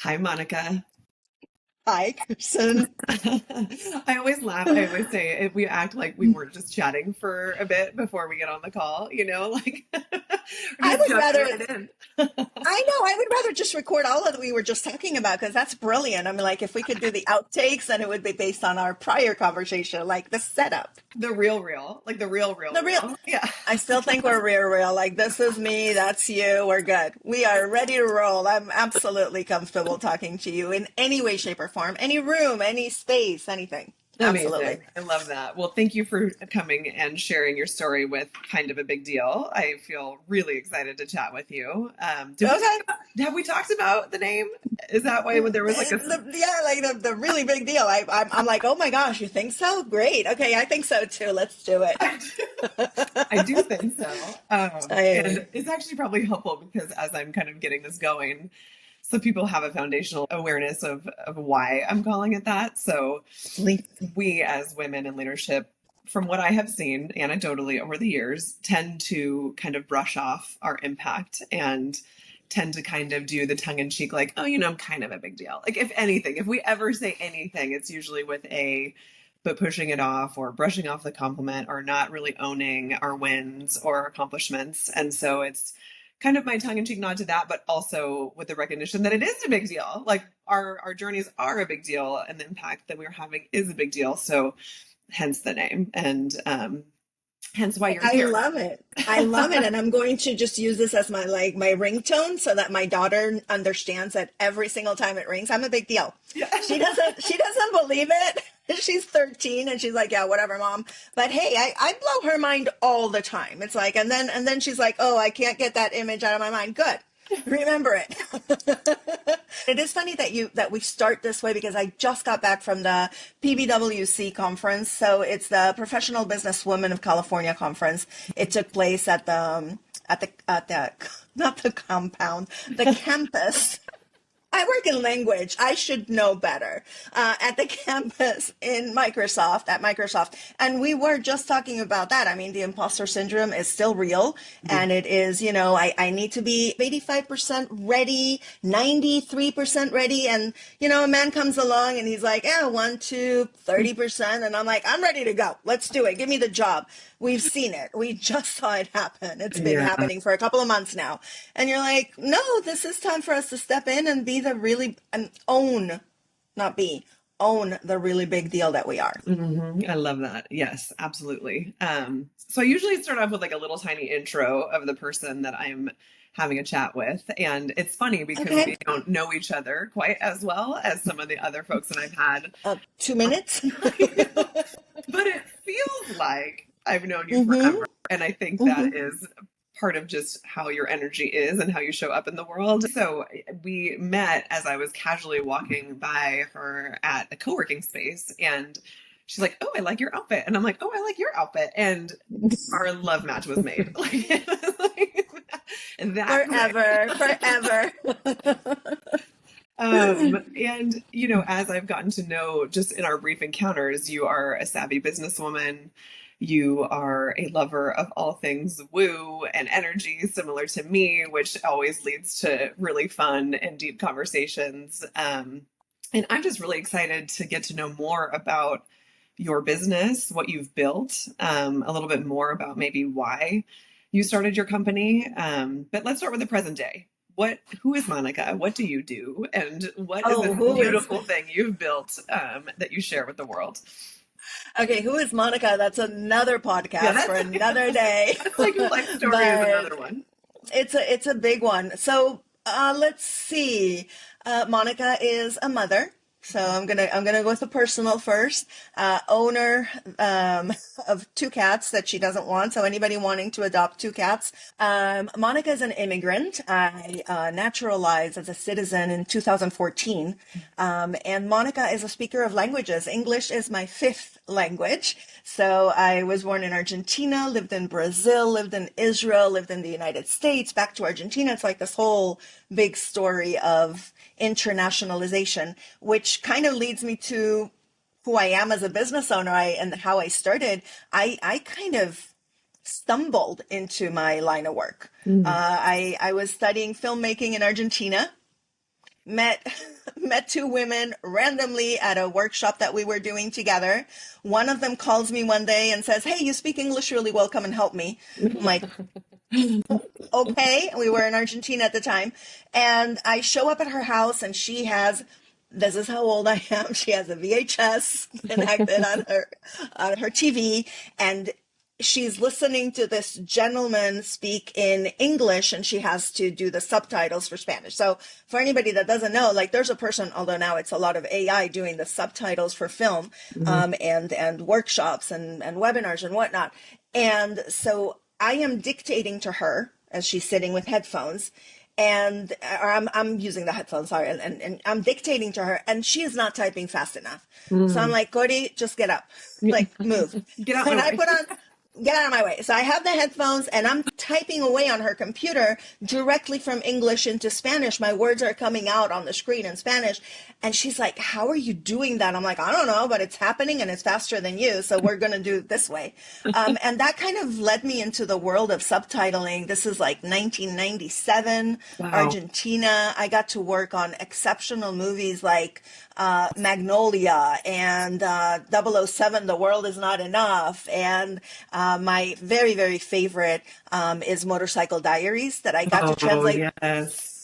Hi, Monica. Hi, Kristen. I always laugh. I always say we act like we weren't just chatting for a bit before we get on the call, like we're I just would jumping rather, right in. I know, I would rather just record all of that we were just talking about because that's brilliant. I mean, like, if we could do the outtakes, then it would be based on our prior conversation, like the setup. The real, like the real, The real, real. Yeah. I still think we're real. Like, this is me, that's you, we're good. We are ready to roll. I'm absolutely comfortable talking to you in any way, shape, or form, any room, any space, anything. Absolutely. Amazing. I love that. Well, thank you for coming and sharing your story with Kind of a Big Deal. I feel really excited to chat with you. Did we talk Okay. about, have we talked about the name? Is that why when there was like a Yeah, like the really big deal. I'm like, oh my gosh, you think so? Great. Okay, I think so too. Let's do it. I do think so. And I, it's actually probably helpful because as I'm kind of getting this going, so people have a foundational awareness of why I'm calling it that. So we as women in leadership, from what I have seen anecdotally over the years, tend to kind of brush off our impact and tend to kind of do the tongue in cheek, like, oh, I'm kind of a big deal. Like, if anything, if we ever say anything, it's usually with but pushing it off or brushing off the compliment or not really owning our wins or our accomplishments. And so it's kind of my tongue in cheek nod to that, but also with the recognition that it is a big deal. Like our journeys are a big deal and the impact that we're having is a big deal. So hence the name and hence why you're I here. love it. I love it. And I'm going to just use this as my ringtone so that my daughter understands that every single time it rings, I'm a big deal. Yeah. She doesn't believe it. She's 13 and she's like, yeah, whatever, mom. But hey, I blow her mind all the time. It's like, and then she's like, oh, I can't get that image out of my mind. Good. Remember it. It is funny that we start this way because I just got back from the PBWC conference. So it's the Professional Business Women of California conference. It took place at the not the compound, the campus. I work in language. I should know better. At the campus at Microsoft. And we were just talking about that. I mean, the imposter syndrome is still real. And it is, I need to be 85% ready, 93% ready. And, a man comes along and he's like, yeah, 1, 2, 30%. And I'm like, I'm ready to go. Let's do it. Give me the job. We've seen it. We just saw it happen. It's been Yeah. happening for a couple of months now. And you're like, no, this is time for us to step in and be the really, and own, not be, own the really big deal that we are. I love that. Yes, absolutely. So I usually start off with like a little tiny intro of the person that I'm having a chat with. And it's funny because Okay. we don't know each other quite as well as some of the other folks that I've had. 2 minutes. But it feels like I've known you Mm-hmm. forever. And I think Mm-hmm. that is part of just how your energy is and how you show up in the world. So we met as I was casually walking by her at a co-working space and she's like, "Oh, I like your outfit." And I'm like, "Oh, I like your outfit." And our love match was made. And that quick. Forever, forever. And as I've gotten to know just in our brief encounters, you are a savvy businesswoman. You are a lover of all things woo and energy, similar to me, which always leads to really fun and deep conversations. And I'm just really excited to get to know more about your business, what you've built, a little bit more about maybe why you started your company. But let's start with the present day. Who is Monica? What do you do? And what is Oh, this who is beautiful thing you've built that you share with the world? okay? Who is Monica? That's another Yeah, podcast for another day. that's like your life story is But another one. it's a big one. So let's see. Monica is a mother. So I'm gonna go with the personal first. Owner of 2 cats that she doesn't want. So anybody wanting to adopt 2 cats. Monica is an immigrant. I naturalized as a citizen in 2014. And Monica is a speaker of languages. English is my fifth language. So I was born in Argentina, lived in Brazil, lived in Israel, lived in the United States, back to Argentina. It's like this whole big story of internationalization, which kind of leads me to who I am as a business owner and how I started. I kind of stumbled into my line of work. Mm. I was studying filmmaking in Argentina. met met two women randomly at a workshop that we were doing together. One of them calls me one day and says, "Hey, you speak English really well. Come and help me." I'm like, okay. We were in Argentina at the time. And I show up at her house and she has, this is how old I am. She has a VHS connected on her TV, and she's listening to this gentleman speak in English, and she has to do the subtitles for Spanish. So for anybody that doesn't know, like, there's a person, although now it's a lot of AI doing the subtitles for film, and workshops and webinars and whatnot. And so I am dictating to her as she's sitting with headphones, and or I'm using the headphones, sorry, and I'm dictating to her, and she is not typing fast enough. So I'm like, Cody, just get up, like, move. Get out And my I way. put on, get out of my way. So I have the headphones and I'm typing away on her computer directly from English into Spanish. My words are coming out on the screen in Spanish. And she's like, "How are you doing that?" I'm like, "I don't know, but it's happening and it's faster than you. So we're going to do it this way." And that kind of led me into the world of subtitling. This is like 1997, Wow. Argentina. I got to work on exceptional movies like Magnolia and 007, The World Is Not Enough. And my very, very favorite is Motorcycle Diaries that I got to Oh, translate. yes.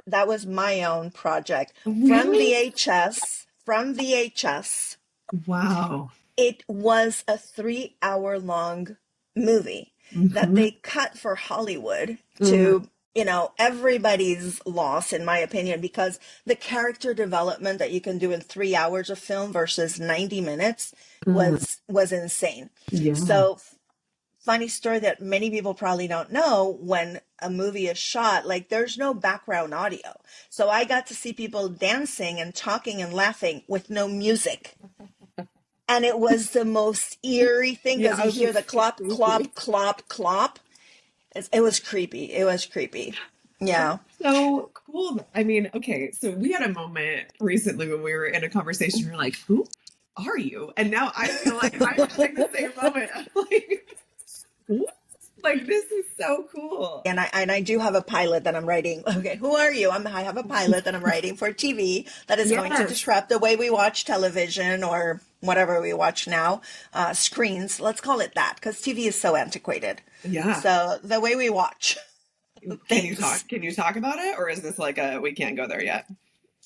That was my own project from Really? VHS. From VHS, Wow. it was a 3 hour long movie that Hmm. they cut for Hollywood to, everybody's loss, in my opinion, because the character development that you can do in 3 hours of film versus 90 minutes was insane. Yeah. So funny story that many people probably don't know, when a movie is shot, like, there's no background audio. So I got to see people dancing and talking and laughing with no music. And it was the most eerie thing Yeah, because I you was gonna hear the say clop, creepy. clop, clop, clop. It was creepy. It was creepy. That's Yeah. so cool. I mean, okay, so we had a moment recently when we were in a conversation. You're like, "Who are you?" And now I feel like I'm having the same moment. I'm like, "What?" Like, this is so cool. And I do have a pilot that I'm writing. Okay, who are you? I have a pilot that I'm writing for TV that is going to Yes. disrupt the way we watch television, or whatever we watch now, screens. Let's call it that, because TV is so antiquated. Yeah. So the way we watch Can you things, talk? Can you talk about it, or is this like a we can't go there yet?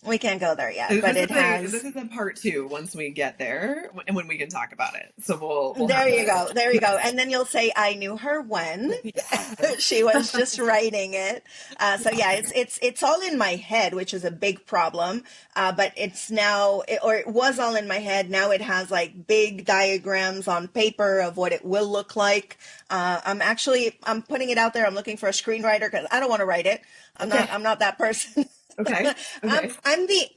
we can't go there yet, This but is it this has. is a part two once we get there and when we can talk about it. So we'll There have you this. go. There you go. And then you'll say, "I knew her when." Yes. She was just writing it. So yeah, it's all in my head, which is a big problem. But it's now, or it was all in my head. Now it has like big diagrams on paper of what it will look like. I'm putting it out there. I'm looking for a screenwriter because I don't want to write it. Okay. I'm not that person. Okay. Okay. I'm the,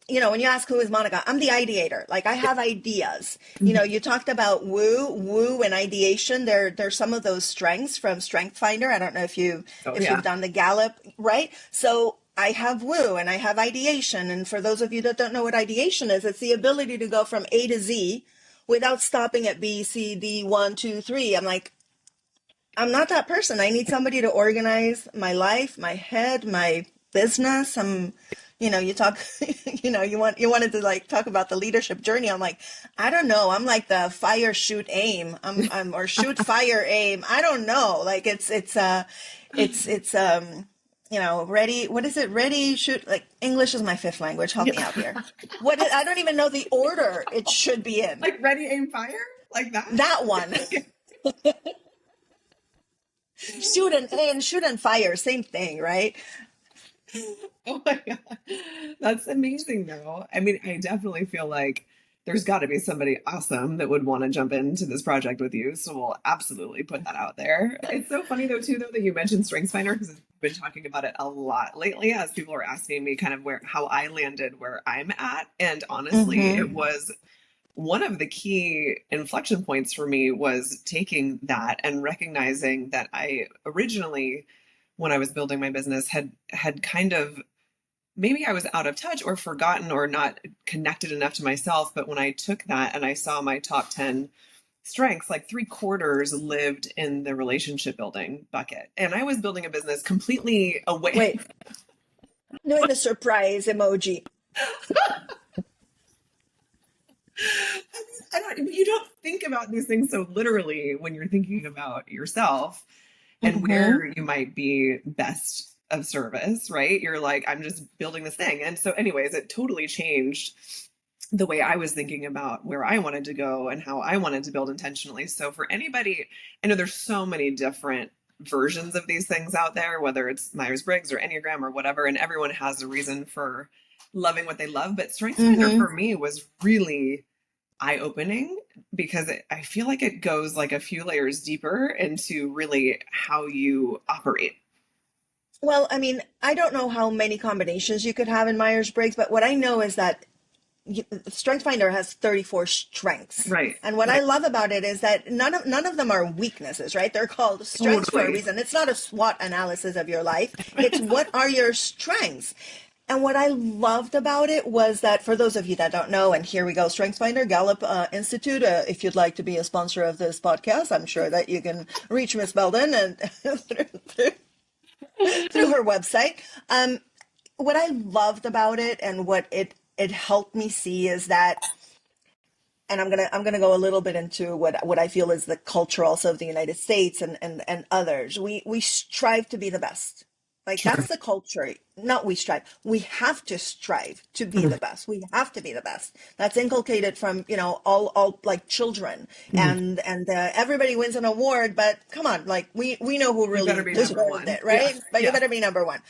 when you ask who is Monica, I'm the ideator. Like, I have ideas. Mhm. You talked about woo and ideation. There's some of those strengths from Strength Finder. I don't know Oh if you've yeah. done the Gallup, right? So I have woo and I have ideation. And for those of you that don't know what ideation is, it's the ability to go from A to Z without stopping at B, C, D, one, two, three. I'm like, I'm not that person. I need somebody to organize my life, my head, my business. You talk, you wanted to, like, talk about the leadership journey. I'm like, I don't know. I'm like the fire, shoot, aim. Or shoot, fire, aim. I don't know. Like, ready. What is it? Ready, shoot. Like, English is my fifth language. Help Yeah. me out here. I don't even know the order it should be in. Like ready, aim, fire? Like that? That one. Shoot and fire, same thing, right? Oh my God. That's amazing though. I mean, I definitely feel like there's got to be somebody awesome that would want to jump into this project with you. So we'll absolutely put that out there. It's so funny though, too, though, that you mentioned StrengthsFinder because I've been talking about it a lot lately as people are asking me kind of how I landed where I'm at. And honestly, it Mm-hmm. was one of the key inflection points for me was taking that and recognizing that I originally, when I was building my business, had kind of, maybe I was out of touch or forgotten or not connected enough to myself. But when I took that and I saw my top 10 strengths, like three quarters lived in the relationship building bucket. And I was building a business completely away. Wait, Doing the surprise emoji. You don't think about these things so literally when you're thinking about yourself and Hmm. where you might be best of service, right? You're like, I'm just building this thing. And so, anyways, it totally changed the way I was thinking about where I wanted to go and how I wanted to build intentionally. So, for anybody, I know there's so many different versions of these things out there, whether it's Myers-Briggs or Enneagram or whatever, and everyone has a reason for loving what they love. But StrengthsFinder Hmm. for me was really eye opening because I feel like it goes like a few layers deeper into really how you operate. Well, I mean, I don't know how many combinations you could have in Myers-Briggs, but what I know is that StrengthsFinder has 34 strengths. Right. And what I Right. love about it is that none of them are weaknesses, right? They're called strengths for a Totally. reason. It's not a SWOT analysis of your life. It's what are your strengths? And what I loved about it was that for those of you that don't know, and here we go, StrengthsFinder, Gallup Institute. If you'd like to be a sponsor of this podcast, I'm sure that you can reach Miss Belden and through her website. What I loved about it and what it helped me see is that, and I'm gonna go a little bit into what I feel is the culture also of the United States and others. We strive to be the best. Like Sure. that's the culture. Not we strive. We have to strive to be the best. We have to be the best. That's inculcated from, all like children Mhm. and everybody wins an award, but come on, like we know who You better really be number deserved one. it, Yeah. right? But you Yeah. better be number one.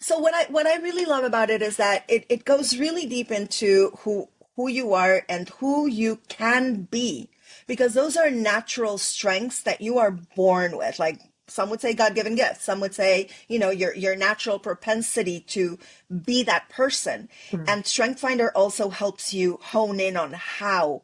So what I really love about it is that it goes really deep into who you are and who you can be, because those are natural strengths that you are born with. Like some would say God-given gifts, some would say, your natural propensity to be that person. Mhm. And StrengthsFinder also helps you hone in on how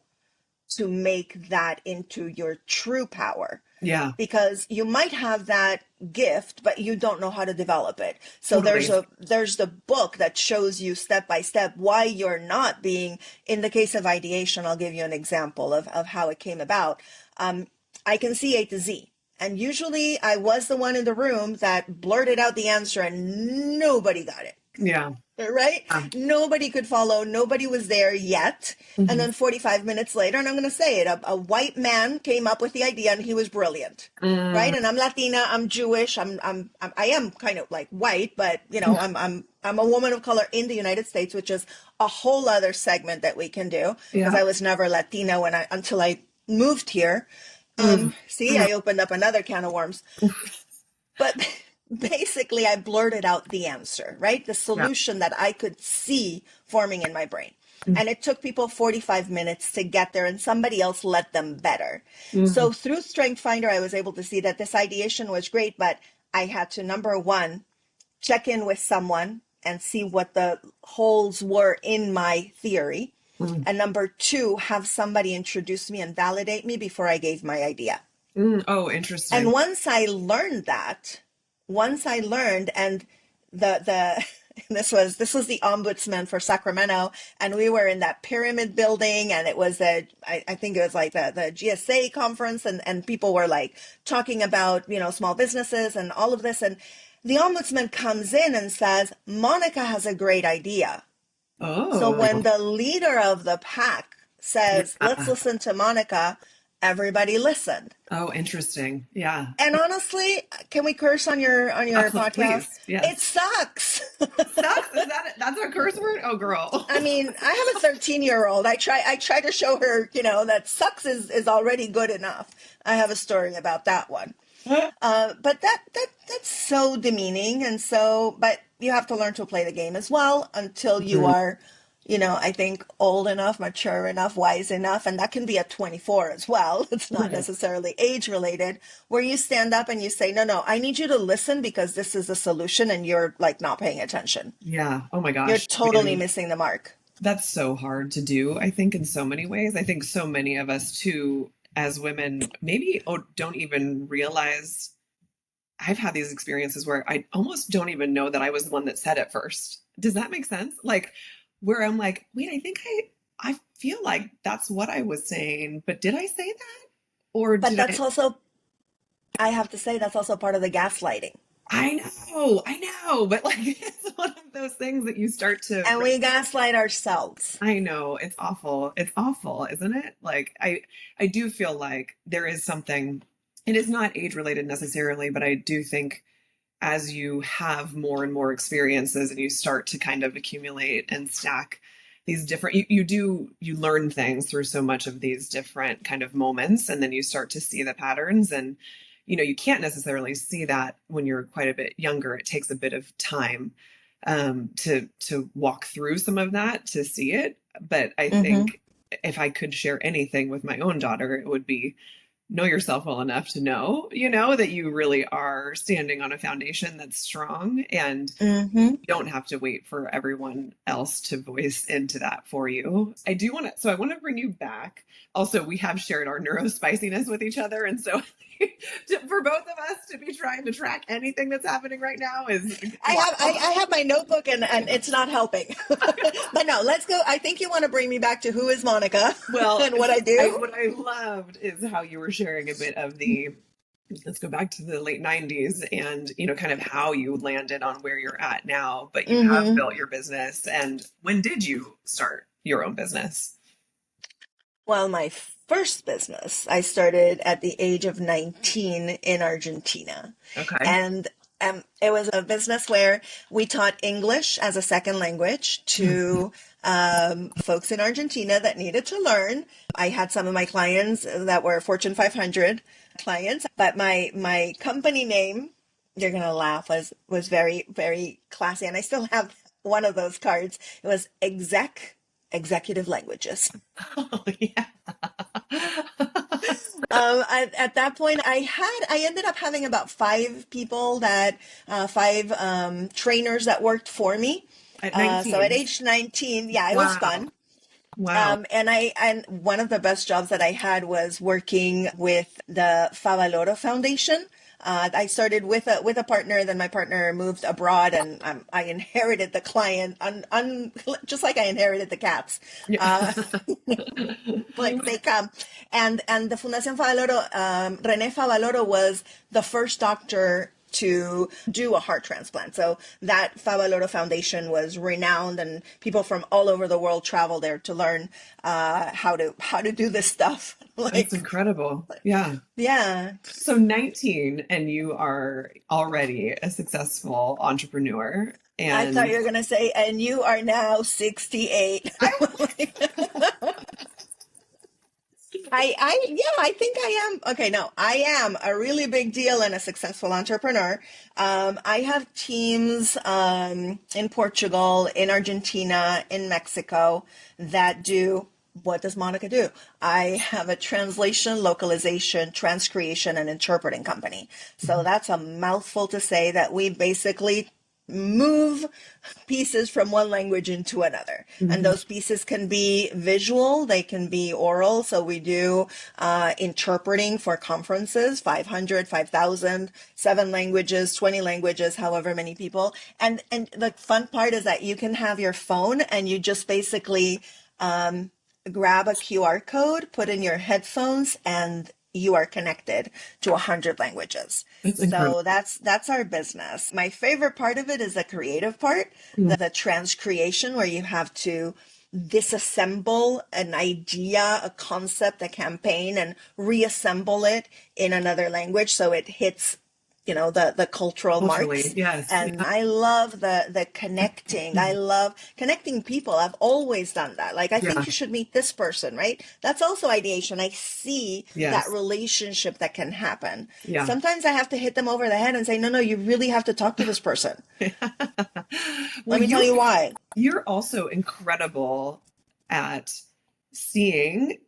to make that into your true power, Yeah. because you might have that gift but you don't know how to develop it. So Totally. there's the book that shows you step by step why you're not being, in the case of ideation, I'll give you an example of how it came about. I can see A to Z, and usually I was the one in the room that blurted out the answer and nobody got it. Yeah. Right? Nobody could follow. Nobody was there yet. And Mhm. then 45 minutes later, and I'm going to say it, a white man came up with the idea and he was brilliant. Mm. Right? And I'm Latina, I'm Jewish, I am kind of like white, but I'm a woman of color in the United States, which is a whole other segment that we can do, because Yeah. I was never Latina until I moved here. Mm. See, Mm. I opened up another can of worms. But basically, I blurted out the answer, right? The Yeah. solution that I could see forming in my brain. And it took people 45 minutes to get there, and somebody else led them better. Mm. So through StrengthsFinder, I was able to see that this ideation was great, but I had to, number one, check in with someone and see what the holes were in my theory. Mm. And number two, have somebody introduce me and validate me before I gave my idea. Mm. Oh, And interesting. once I learned, and the this was the ombudsman for Sacramento, and we were in that pyramid building, and it was I think it was like the GSA conference, and people were like talking about, small businesses and all of this, and the ombudsman comes in and says, Monica has a great idea. So Oh, when the leader of the pack says, let's yeah. listen to Monica, everybody listened. Oh, interesting. Yeah. And honestly, can we curse on your podcast? Please. It Yes. sucks. Sucks. Is that that's a curse word? Oh, girl. I mean, I have a 13-year-old. I try to show her, that sucks is already good enough. I have a story about that one. But that's so demeaning, and but you have to learn to play the game as well until you Mhm. are, I think old enough, mature enough, wise enough, and that can be at 24 as well. It's not Right. necessarily age related, where you stand up and you say, no, no, I need you to listen because this is a solution, and you're like not paying attention. Yeah. Oh my You're gosh. I totally mean, missing the mark. that's so hard to do, I think, in so many ways. I think so many of us, too, as women, maybe don't even realize. I've had these experiences where I almost don't even know that I was the one that said it first. Does that make sense? Like, where I'm like, wait, I think I feel like that's what I was saying, but did I say that? Or But did that's I? also, I have to say, that's also part of the gaslighting. I know, but like it's one of those things that you start to And we gaslight ourselves. I know it's awful. It's awful, isn't it? Like I do feel like there is something it is not age related necessarily, but I do think as you have more and more experiences and you start to kind of accumulate and stack these different you learn things through so much of these different kind of moments and then you start to see the patterns and you can't necessarily see that when you're quite a bit younger. It takes a bit of time to walk through some of that to see it. But I Mm-hmm. think if I could share anything with my own daughter, it would be know yourself well enough to know, that you really are standing on a foundation that's strong and Mm-hmm. you don't have to wait for everyone else to voice into that for you. I want to bring you back. Also, we have shared our neurospiciness with each other. And so for both of us to be trying to track anything that's happening right now is I have my notebook and it's not helping. But no, let's go. I think you want to bring me back to who is Monica well, and what I do. what I loved is how you were sharing a bit of the let's go back to the late 90s and kind of how you landed on where you're at now, but you have Mm-hmm. built your business. And when did you start your own business? Well, my first business, I started at the age of 19 in Argentina. Okay. And it was a business where we taught English as a second language to folks in Argentina that needed to learn. I had some of my clients that were Fortune 500 clients, but my company name, you're gonna laugh, was very, very classy, and I still have one of those cards. It was executive languages. Oh, yeah. At that point, I ended up having about five people five trainers that worked for me. At So at 19. age 19, yeah, it was Wow. fun. Wow. And one of the best jobs that I had was working with the Favaloro Foundation. I started with a partner, then my partner moved abroad, and I inherited the client, just like I inherited the cats. Yeah. Uh, like they come, and the Fundación Favaloro, René Favaloro was the first doctor to do a heart transplant. So that Favaloro Foundation was renowned, and people from all over the world travel there to learn how to do this stuff. That's Like, incredible. Yeah. yeah. So 19 and you are already a successful entrepreneur I thought and you were gonna say, and you are now 68. I Yeah, I think I am. Okay, no, I am a really big deal and a successful entrepreneur. I have teams in Portugal, in Argentina, in Mexico that do what does Monica do? I have a translation, localization, transcreation, and interpreting company. So that's a mouthful to say that we basically move pieces from one language into another. And Mhm. those pieces can be visual, they can be oral. So we do interpreting for conferences, 500, 5,000, 7 languages, 20 languages, however many people. And the fun part is that you can have your phone and you just basically grab a QR code, put in your headphones, and you are connected to 100 languages. That's incredible. So that's our business. My favorite part of it is the creative part, Mm. the transcreation, where you have to disassemble an idea, a concept, a campaign, and reassemble it in another language so it hits the cultural Culturally, marks. yes. And I love the connecting. I love connecting people. I've always done that. Like, I Yeah. think you should meet this person, right? That's also ideation. I see that Yes. relationship that can happen. Yeah. Sometimes I have to hit them over the head and say, no, no, you really have to talk to this person. Well, Let me tell you why. you're also incredible at seeing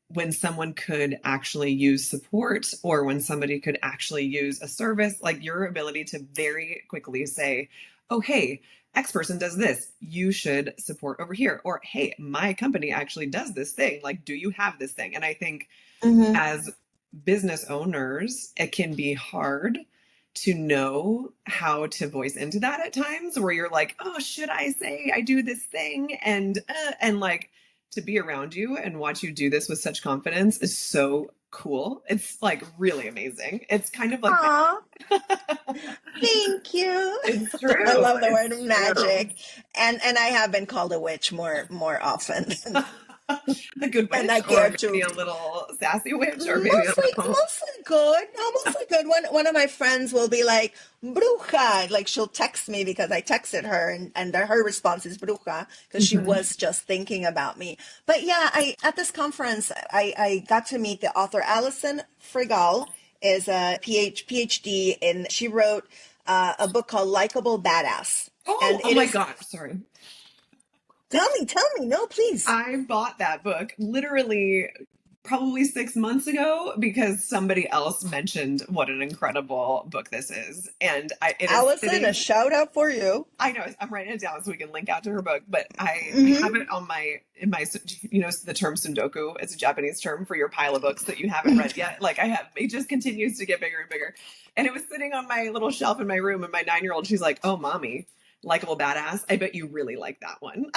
when someone could actually use support or when somebody could actually use a service, like your ability to very quickly say, oh, hey, X person does this. You should support over here. Or, hey, my company actually does this thing. Like, do you have this thing? And I think Hmm. as business owners, it can be hard to know how to voice into that at times where you're like, oh, should I say I do this thing? And like to be around you and watch you do this with such confidence is so cool. It's like really amazing. It's kind of like Aw, thank you. it's I true. love the word It's true. magic. And I have been called a witch more often. A good And witch, I or care maybe to. a little sassy witch, or maybe a little. Mostly good. No, mostly good. One of my friends will be like, bruja. Like she'll text me because I texted her and her response is bruja because she Mhm. was just thinking about me. But yeah, I at this conference I got to meet the author Alison Frigal is a PhD in she wrote a book called Likeable Badass. Oh, And oh it my is God. Sorry. tell me, no, please. I bought that book literally probably 6 months ago because somebody else mentioned what an incredible book this is. And it is Allison, a sitting, shout out for you. I know I'm writing it down so we can link out to her book, but I have Hmm. it on in my, the term sundoku, it's a Japanese term for your pile of books that you haven't read yet. Like it just continues to get bigger and bigger. And it was sitting on my little shelf in my room, and my 9-year-old, she's like, "Oh, mommy, likable badass. I bet you really like that one."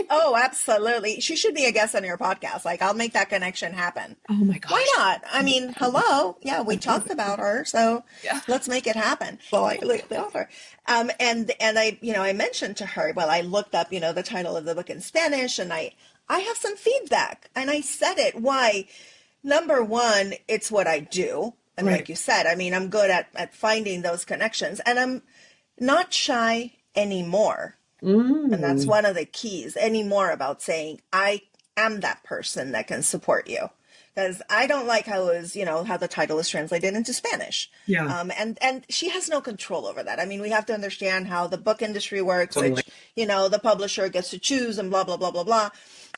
Oh, absolutely. She should be a guest on your podcast. Like, I'll make that connection happen. Oh my Why gosh. not? I mean, hello. Yeah, we talked Amazing. about her, so Yeah. let's make it happen. Well, I look at the author. And I, I mentioned to her, well, I looked up, the title of the book in Spanish, and I have some feedback, and I said it. Why? Number one, it's what I do. And like Right. you said, I mean, I'm good at finding those connections, and I'm not shy anymore. And that's Mm. one of the keys anymore about saying, I am that person that can support you. Because I don't like how how the title is translated into Spanish. Yeah. And she has no control over that. I mean, we have to understand how the book industry works, Totally. which, the publisher gets to choose and blah, blah, blah, blah, blah.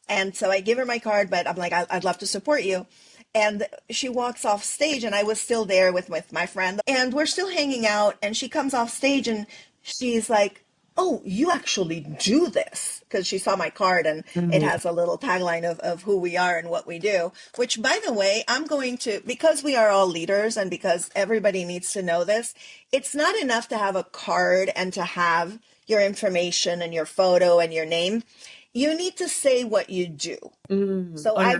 And so I give her my card, but I'm like, I'd love to support you. And she walks off stage, and I was still there with my friend, and we're still hanging out. And she comes off stage, and she's like, oh, you actually do this, because she saw my card and it Mm. has a little tagline of who we are and what we do, which, by the way, I'm going to, because we are all leaders and because everybody needs to know this, it's not enough to have a card and to have your information and your photo and your name. You need to say what you do. Mm. So On your card.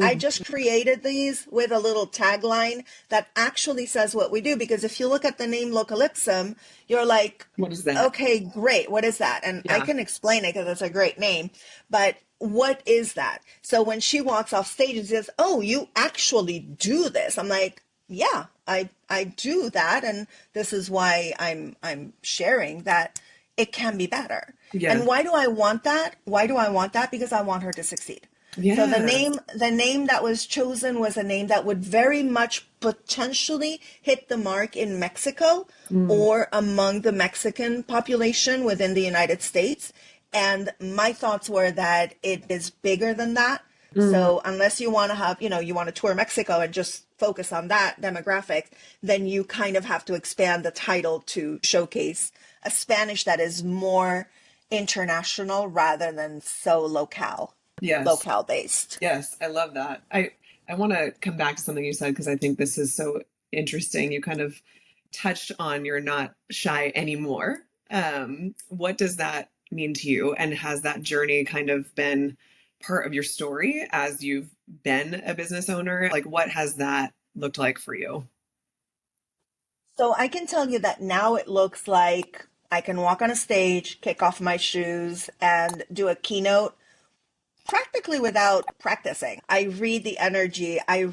I Mm. just created these with a little tagline that actually says what we do. Because if you look at the name Localization, you're like, What is that? okay, great. What is that? And I Yeah. can explain it because it's a great name. But what is that? So when she walks off stage and says, oh, you actually do this. I'm like, yeah, I do that. And this is why I'm sharing that it can be better. Yeah. And why do I want that? Why do I want that? Because I want her to succeed. So Yes. the name that was chosen was a name that would very much potentially hit the mark in Mexico Mm. or among the Mexican population within the United States. And my thoughts were that it is bigger than that. Mm. So unless you want to have, you want to tour Mexico and just focus on that demographic, then you kind of have to expand the title to showcase a Spanish that is more international rather than so Yes. locale based. Yes. I love that. I want to come back to something you said because I think this is so interesting. You kind of touched on you're not shy anymore. What does that mean to you? And has that journey kind of been part of your story as you've been a business owner? Like, what has that looked like for you? So I can tell you that now it looks like I can walk on a stage, kick off my shoes, and do a keynote practically without practicing. I read the energy. I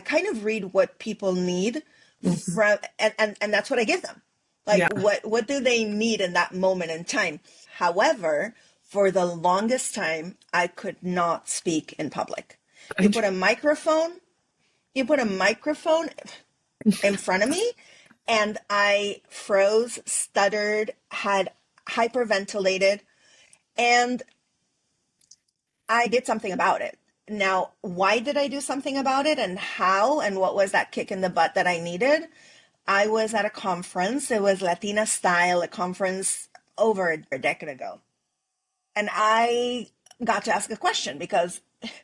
kind of read what people need Mhm. from, and that's what I give them. Like Yeah. what do they need in that moment in time? However, for the longest time, I could not speak in public. You put a microphone, you put a microphone in front of me, and I froze, stuttered, had hyperventilated, and I did something about it. Now, why did I do something about it and how and what was that kick in the butt that I needed? I was at a conference. It was Latina Style, a conference over a decade ago. And I got to ask a question because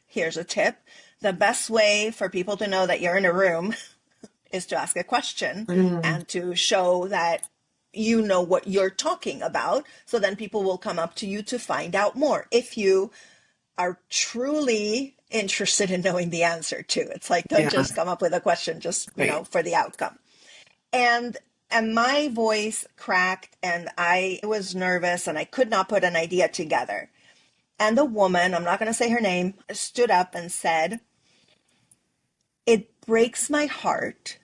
here's a tip. The best way for people to know that you're in a room is to ask a question Mm. and to show that you know what you're talking about. So then people will come up to you to find out more. If you are truly interested in knowing the answer to. It's like, don't Yeah. just come up with a question just, Right. for the outcome. And and my voice cracked and I was nervous and I could not put an idea together. And the woman, I'm not going to say her name, stood up and said, "It breaks my heart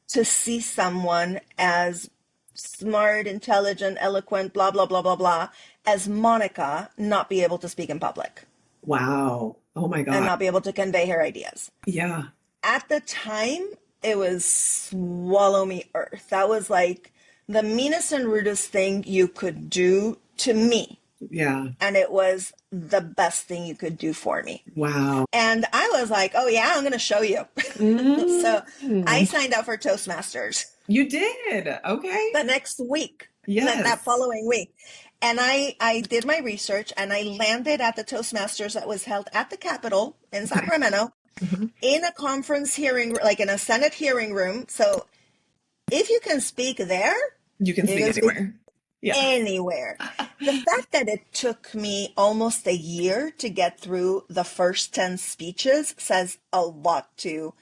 to see someone as smart, intelligent, eloquent, blah, blah, blah, blah, blah, as Monica not be able to speak in public Wow. Oh my and God. not be able to convey her ideas." Yeah. At the time, it was swallow me earth. That was like the meanest and rudest thing you could do to me. Yeah. And it was the best thing you could do for me. Wow. And I was like, oh, yeah, I'm going to show you. So I Mm. signed up for Toastmasters You did. Okay. the next week, that Yes. following week. And I did my research and I landed at the Toastmasters that was held at the Capitol in Okay. Sacramento Mhm. in a conference hearing, like in a Senate hearing room. So if you can speak there, You can you speak can speak anywhere. Yeah. anywhere. The fact that it took me almost a year to get through the first 10 speeches says a lot to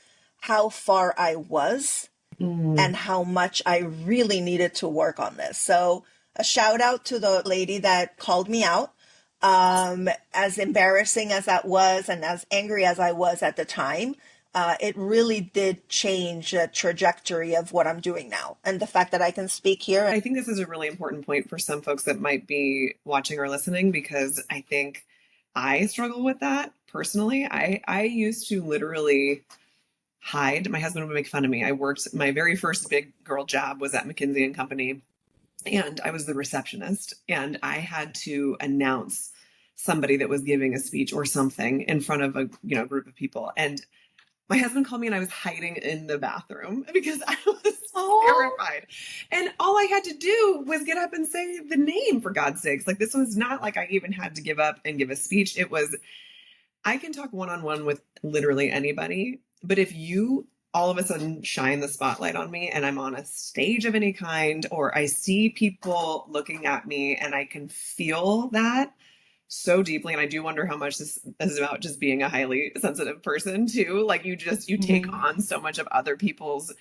how far I was Mm. and how much I really needed to work on this. So a shout out to the lady that called me out. As embarrassing as that was and as angry as I was at the time, it really did change the trajectory of what I'm doing now. And the fact that I can speak here. I think this is a really important point for some folks that might be watching or listening because I think I struggle with that personally. I used to literally hide. My husband would make fun of me. I worked, my very first big girl job was at McKinsey and Company, and I was the receptionist, and I had to announce somebody that was giving a speech or something in front of a group of people. And my husband called me and I was hiding in the bathroom because I was Oh, terrified. And all I had to do was get up and say the name, for God's sakes. Like, this was not like I even had to give up and give a speech. It was, I can talk one on one with literally anybody, but if you all of a sudden shine the spotlight on me and I'm on a stage of any kind, or I see people looking at me and I can feel that so deeply, and I do wonder how much this is about just being a highly sensitive person too. Like, you take mhm. on so much of other people's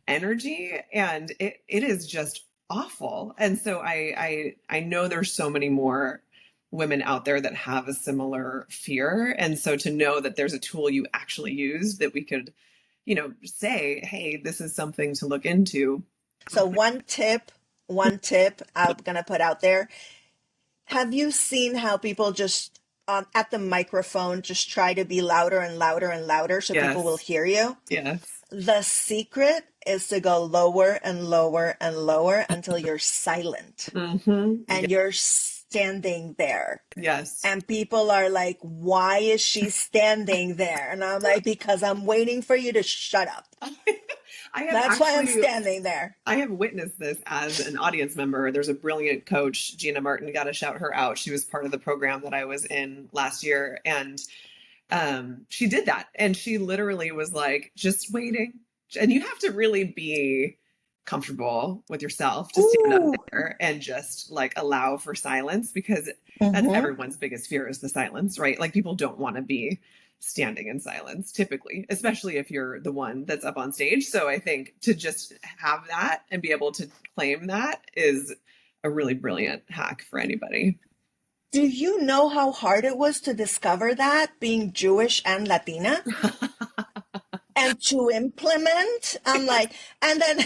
energy, and it is just awful. And so I know there's so many more women out there that have a similar fear, and so to know that there's a tool you actually use that we could say, hey, this is something to look into. So one tip I'm gonna put out there. Have you seen how people just at the microphone just try to be louder and louder and louder so people will Yes. hear you? Yes. The secret is to go lower and lower and lower until you're silent Mm-hmm. and you're standing there. Yes. And people are like, why is she standing there? And I'm like, because I'm waiting for you to shut up. I have That's why I'm actually standing there. I have witnessed this as an audience member. There's a brilliant coach, Gina Martin, got to shout her out. She was part of the program that I was in last year. And she did that. And she literally was like, just waiting. And you have to really be comfortable with yourself to stand up Ooh. there and just like allow for silence, because that's Mm-hmm. everyone's biggest fear, is the silence, right? Like, people don't want to be standing in silence typically, especially if you're the one that's up on stage. So I think to just have that and be able to claim that is a really brilliant hack for anybody. Do you know how hard it was to discover that being Jewish and Latina? And to implement, I'm like, and then,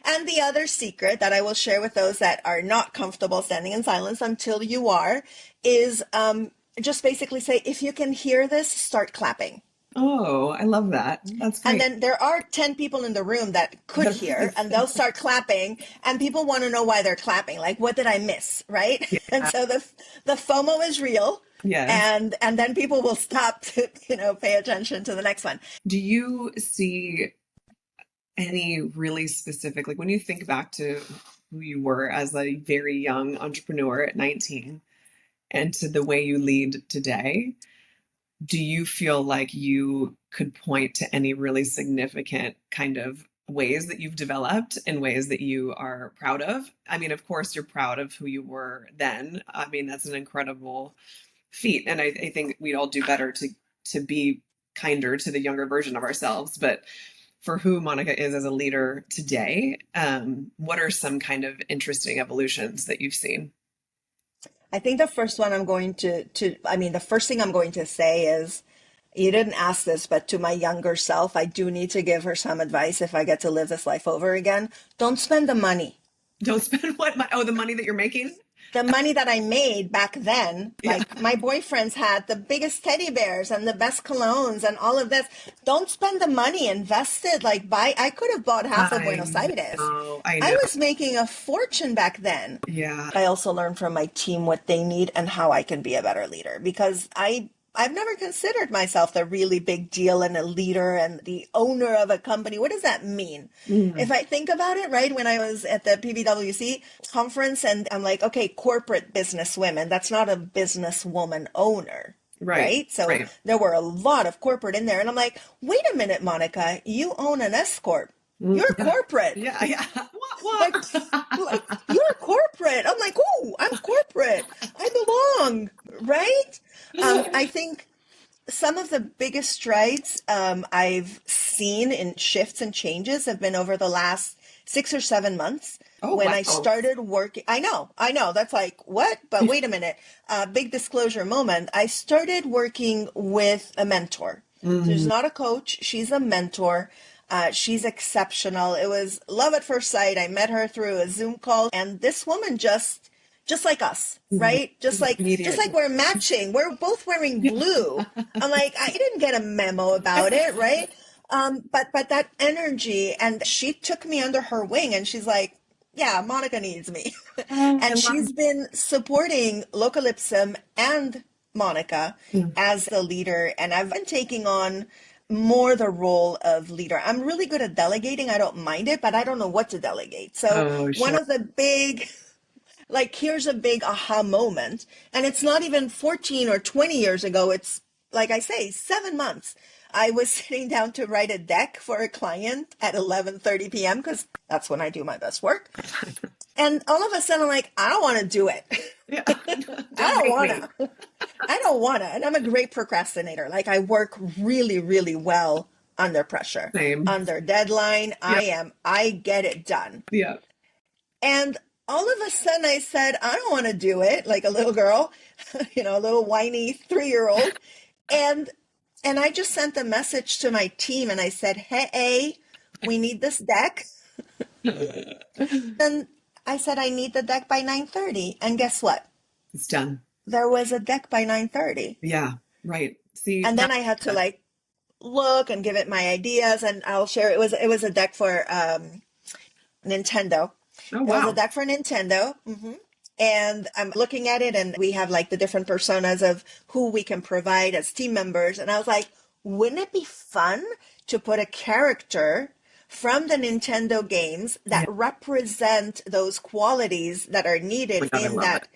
and the other secret that I will share with those that are not comfortable standing in silence until you are, is just basically say, if you can hear this, start clapping. Oh, I love that. That's And great. then there are 10 people in the room that could hear, and they'll start clapping, and people want to know why they're clapping. Like, what did I miss? Right? And Yeah. so the FOMO is real. Yes. And then people will stop to, pay attention to the next one. Do you see any really specific, like when you think back to who you were as a very young entrepreneur at 19 and to the way you lead today, do you feel like you could point to any really significant kind of ways that you've developed and ways that you are proud of? I mean, of course, you're proud of who you were then. I mean, that's an incredible feat. And I think we'd all do better to be kinder to the younger version of ourselves. But for who Monica is as a leader today, what are some kind of interesting evolutions that you've seen? I think the first one I'm going I mean, the first thing I'm going to say is, you didn't ask this, but to my younger self, I do need to give her some advice if I get to live this life over again. Don't spend the money. Don't spend what? Oh, the money that you're making? The money that I made back then, Yeah. like my boyfriends had the biggest teddy bears and the best colognes and all of this. Don't spend the money, invest it. Like I could have bought half of Buenos Aires. I I know. was making a fortune back then. Yeah. I also learned from my team what they need and how I can be a better leader, because I've never considered myself the really big deal and a leader and the owner of a company. What does that mean? If I think about it, right, when I was at the PBWC conference and I'm like, okay, corporate business women, that's not a businesswoman owner. Right. So Right. there were a lot of corporate in there. And I'm like, wait a minute, Monica, you own an S Corp. You're corporate. Yeah. Yeah. Like, like you're corporate. I'm like, oh, I'm corporate. I belong, right? I think some of the biggest strides I've seen in shifts and changes have been over the last 6 or 7 months. Oh, When wow. I started working. I know. That's like, what? But wait a minute. Big disclosure moment. I started working with a mentor. She's not a coach. She's a mentor. She's exceptional. It was love at first sight. I met her through a Zoom call, and this woman just like us, right? Just like we're matching. We're both wearing blue. I'm like, I didn't get a memo about it, right? But that energy, and she took me under her wing, and she's like, yeah, Monica needs me. And she's been supporting Localization and Monica as the leader, and I've been taking on more the role of leader. I'm really good at delegating. I don't mind it, but I don't know what to delegate. So one Sure. of the big, like, here's a big aha moment. And it's not even 14 or 20 years ago. It's, like I say, 7 months. I was sitting down to write a deck for a client at 11:30 p.m. because that's when I do my best work. And all of a sudden, I'm like, I don't want to do it. Yeah. I don't want to. I don't want to. And I'm a great procrastinator. Like, I work really, really well under pressure, Same. under deadline. Yeah. I get it done. Yeah. And all of a sudden I said, I don't want to do it, like a little girl, a little whiny 3-year-old. And I just sent a message to my team and I said, hey, we need this deck. And I said, I need the deck by 9:30. And guess what? It's done. There was a deck by 9:30. Yeah. Right. See, And then I had to like look and give it my ideas, and I'll share. It was a deck for Nintendo. oh, It was a wow. deck for Nintendo. And I'm looking at it, and we have like the different personas of who we can provide as team members. And I was like, wouldn't it be fun to put a character from the Nintendo games that represent those qualities that are needed God, I in love that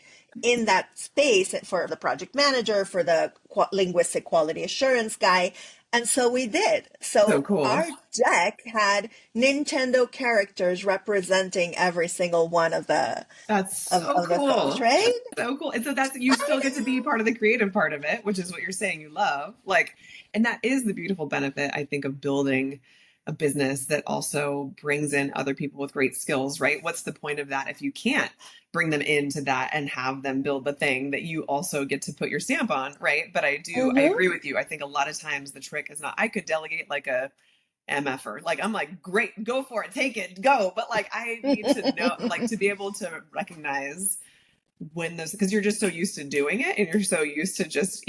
in that space for the project manager, for the linguistic quality assurance guy. And so we did. So So cool. our deck had Nintendo characters representing every single one of the That's so of the cool. films, right? So cool. And so that's, you still get to be part of the creative part of it, which is what you're saying you love. Like, and that is the beautiful benefit, I think, of building a business that also brings in other people with great skills, right? What's the point of that if you can't bring them into that and have them build the thing that you also get to put your stamp on, right? But I agree with you. I think a lot of times the trick is not, I could delegate like a MFer. Like, I'm like, great, go for it, take it, go. But like, I need to know, like, to be able to recognize when those, because you're just so used to doing it and you're so used to just,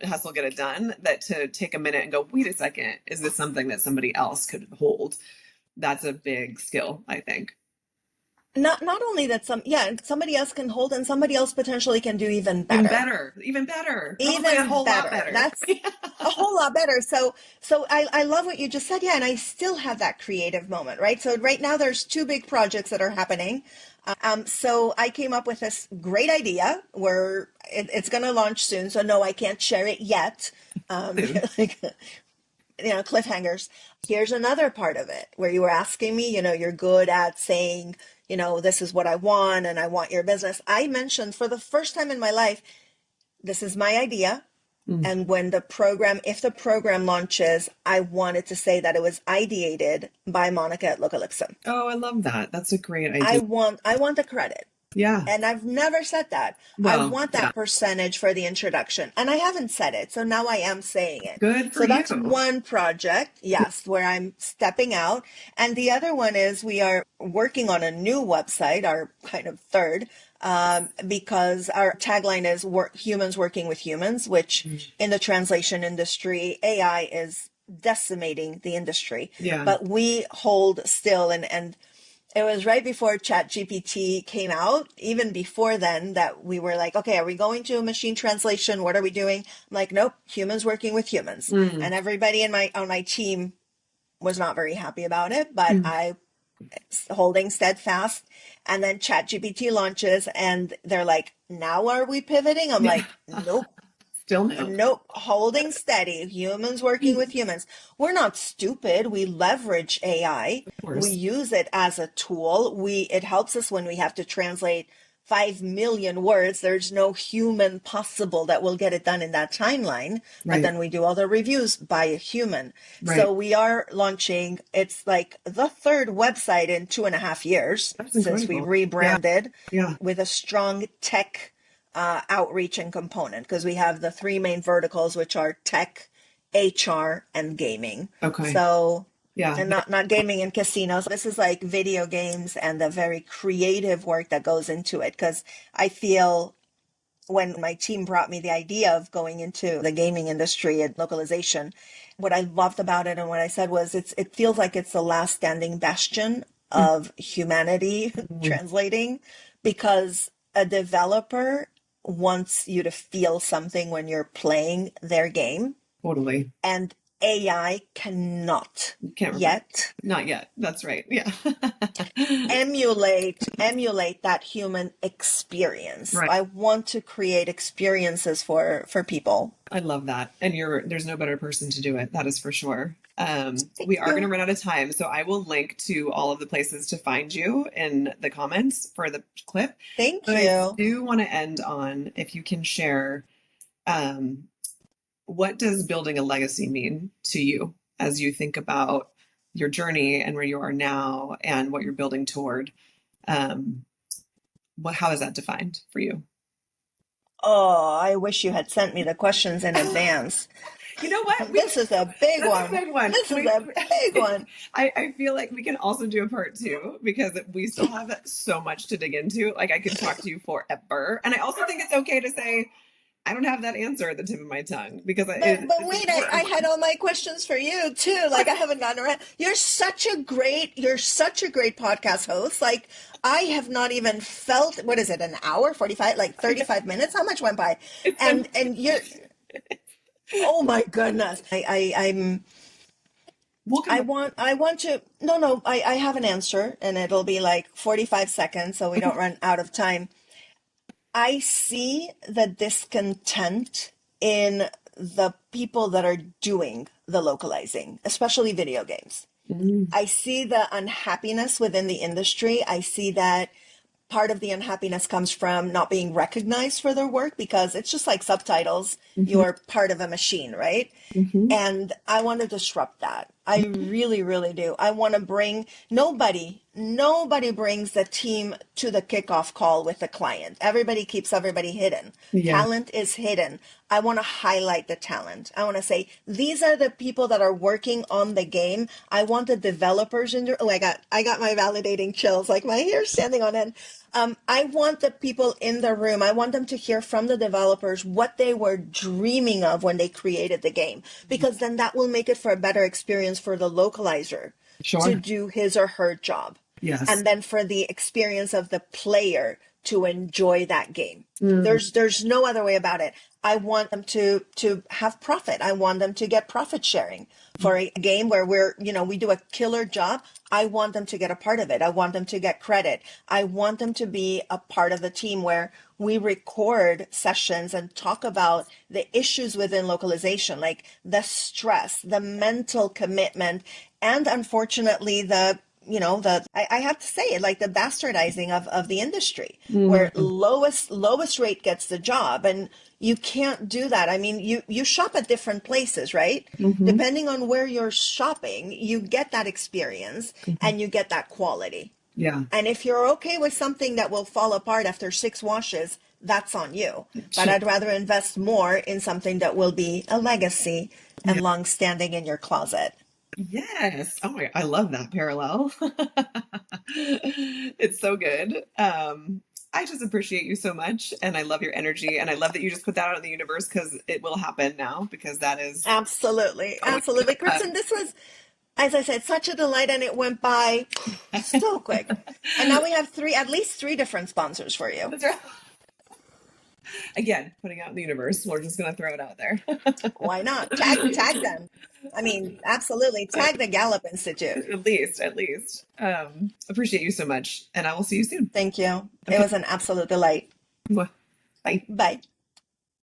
hustle, get it done, that to take a minute and go, wait a second, is this something that somebody else could hold? That's a big skill, I think. Not only that, somebody else can hold, and somebody else potentially can do even better. Even better, probably a Even whole lot better. better. That's a whole lot better. So I love what you just said. Yeah, and I still have that creative moment, right? So right now there's 2 big projects that are happening. So I came up with this great idea where it's going to launch soon. So no, I can't share it yet. Like, cliffhangers. Here's another part of it where you were asking me, you're good at saying, this is what I want and I want your business. I mentioned for the first time in my life, this is my idea. Mm. And when if the program launches, I wanted to say that it was ideated by Monica at Localization. Oh, I love that. That's a great I idea. want the credit. Yeah. And I've never said that. I Well, want yeah. that percentage for the introduction. And I haven't said it. So now I am saying it. Good for So you. that's one project, yes, where I'm stepping out. And the other one is we are working on a new website, our kind of third, because our tagline is humans working with humans, which in the translation industry, AI is decimating the industry. Yeah. But we hold still and it was right before ChatGPT came out, even before then, that we were like, okay, are we going to machine translation? What are we doing? I'm like, nope, humans working with humans. And everybody on my team was not very happy about it, but I holding steadfast. And then ChatGPT launches and they're like, now are we pivoting? I'm like, nope. Still no. Nope, holding steady, humans working with humans. We're not stupid. We leverage AI. Of course. We use it as a tool. It helps us when we have to translate 5 million words. There's no human possible that will get it done in that timeline. But Right. then we do all the reviews by a human. Right. So we are launching, it's like the third website in 2.5 years That's since we incredible. rebranded Yeah. with a strong tech outreach and component, because we have the three main verticals, which are tech, HR, and gaming. Okay. So, Yeah. and not gaming and casinos. This is like video games and the very creative work that goes into it. Because I feel when my team brought me the idea of going into the gaming industry and localization, what I loved about it and what I said was it feels like it's the last standing bastion of humanity translating, because a developer wants you to feel something when you're playing their game, Totally. and AI cannot Can't remember. yet Not yet. That's right. Yeah. emulate that human experience. Right. I want to create experiences for people. I love that. And there's no better person to do it. That is for sure. We are you. going to run out of time. So I will link to all of the places to find you in the comments for the clip. Thank But I you. do want to end on, if you can share, what does building a legacy mean to you as you think about your journey and where you are now and what you're building toward? How is that defined for you? Oh, I wish you had sent me the questions in advance. You know what? This is a big That's one. a big one. This is a big one. I feel like we can also do a part 2 because we still have so much to dig into. Like I could talk to you forever. And I also think it's okay to say, I don't have that answer at the tip of my tongue because But wait, I had all my questions for you too. Like I haven't gotten around. You're such a great podcast host. Like I have not even felt, what is it, an hour, 45, like 35 minutes? How much went by? And you're, oh my goodness. I want to, no, I have an answer and it'll be like 45 seconds so we don't run out of time. I see the discontent in the people that are doing the localizing, especially video games. I see the unhappiness within the industry. I see that part of the unhappiness comes from not being recognized for their work, because it's just like subtitles. You're part of a machine, right? And I want to disrupt that. I really, really do. I want to bring nobody brings the team to the kickoff call with the client. Everybody keeps everybody hidden. Yeah. Talent is hidden. I want to highlight the talent. I want to say, these are the people that are working on the game. I want the developers in there. Oh, I got my validating chills, like my hair standing on end. I want the people in the room. I want them to hear from the developers what they were dreaming of when they created the game, because then that will make it for a better experience for the localizer to do his or her job. Yes. And then for the experience of the player to enjoy that game. There's no other way about it. I want them to have profit. I want them to get profit sharing for a game where we do a killer job. I want them to get a part of it. I want them to get credit. I want them to be a part of the team where we record sessions and talk about the issues within localization, like the stress, the mental commitment, and unfortunately the I have to say it, like the bastardizing of the industry, where Mm, lowest rate gets the job. And you can't do that. I mean, you shop at different places, right? hmm Depending on where you're shopping, you get that experience hmm and you get that quality. Yeah. And if you're okay with something that will fall apart after 6 washes, that's on you. But Sure. I'd rather invest more in something that will be a legacy and Yeah. long standing in your closet. Yes. Oh my, I love that parallel. It's so good. I just appreciate you so much and I love your energy and I love that you just put that out in the universe because it will happen now because that is Absolutely. always Absolutely. Kristen, this was, as I said, such a delight, and it went by so quick. And now we have at least three different sponsors for you. that's right. Again, putting out in the universe. We're just gonna throw it out there. Why not? Tag them. I mean, absolutely. Tag the Gallup Institute. At least. Appreciate you so much and I will see you soon. Thank you. It Okay. was an absolute delight. Bye. Bye.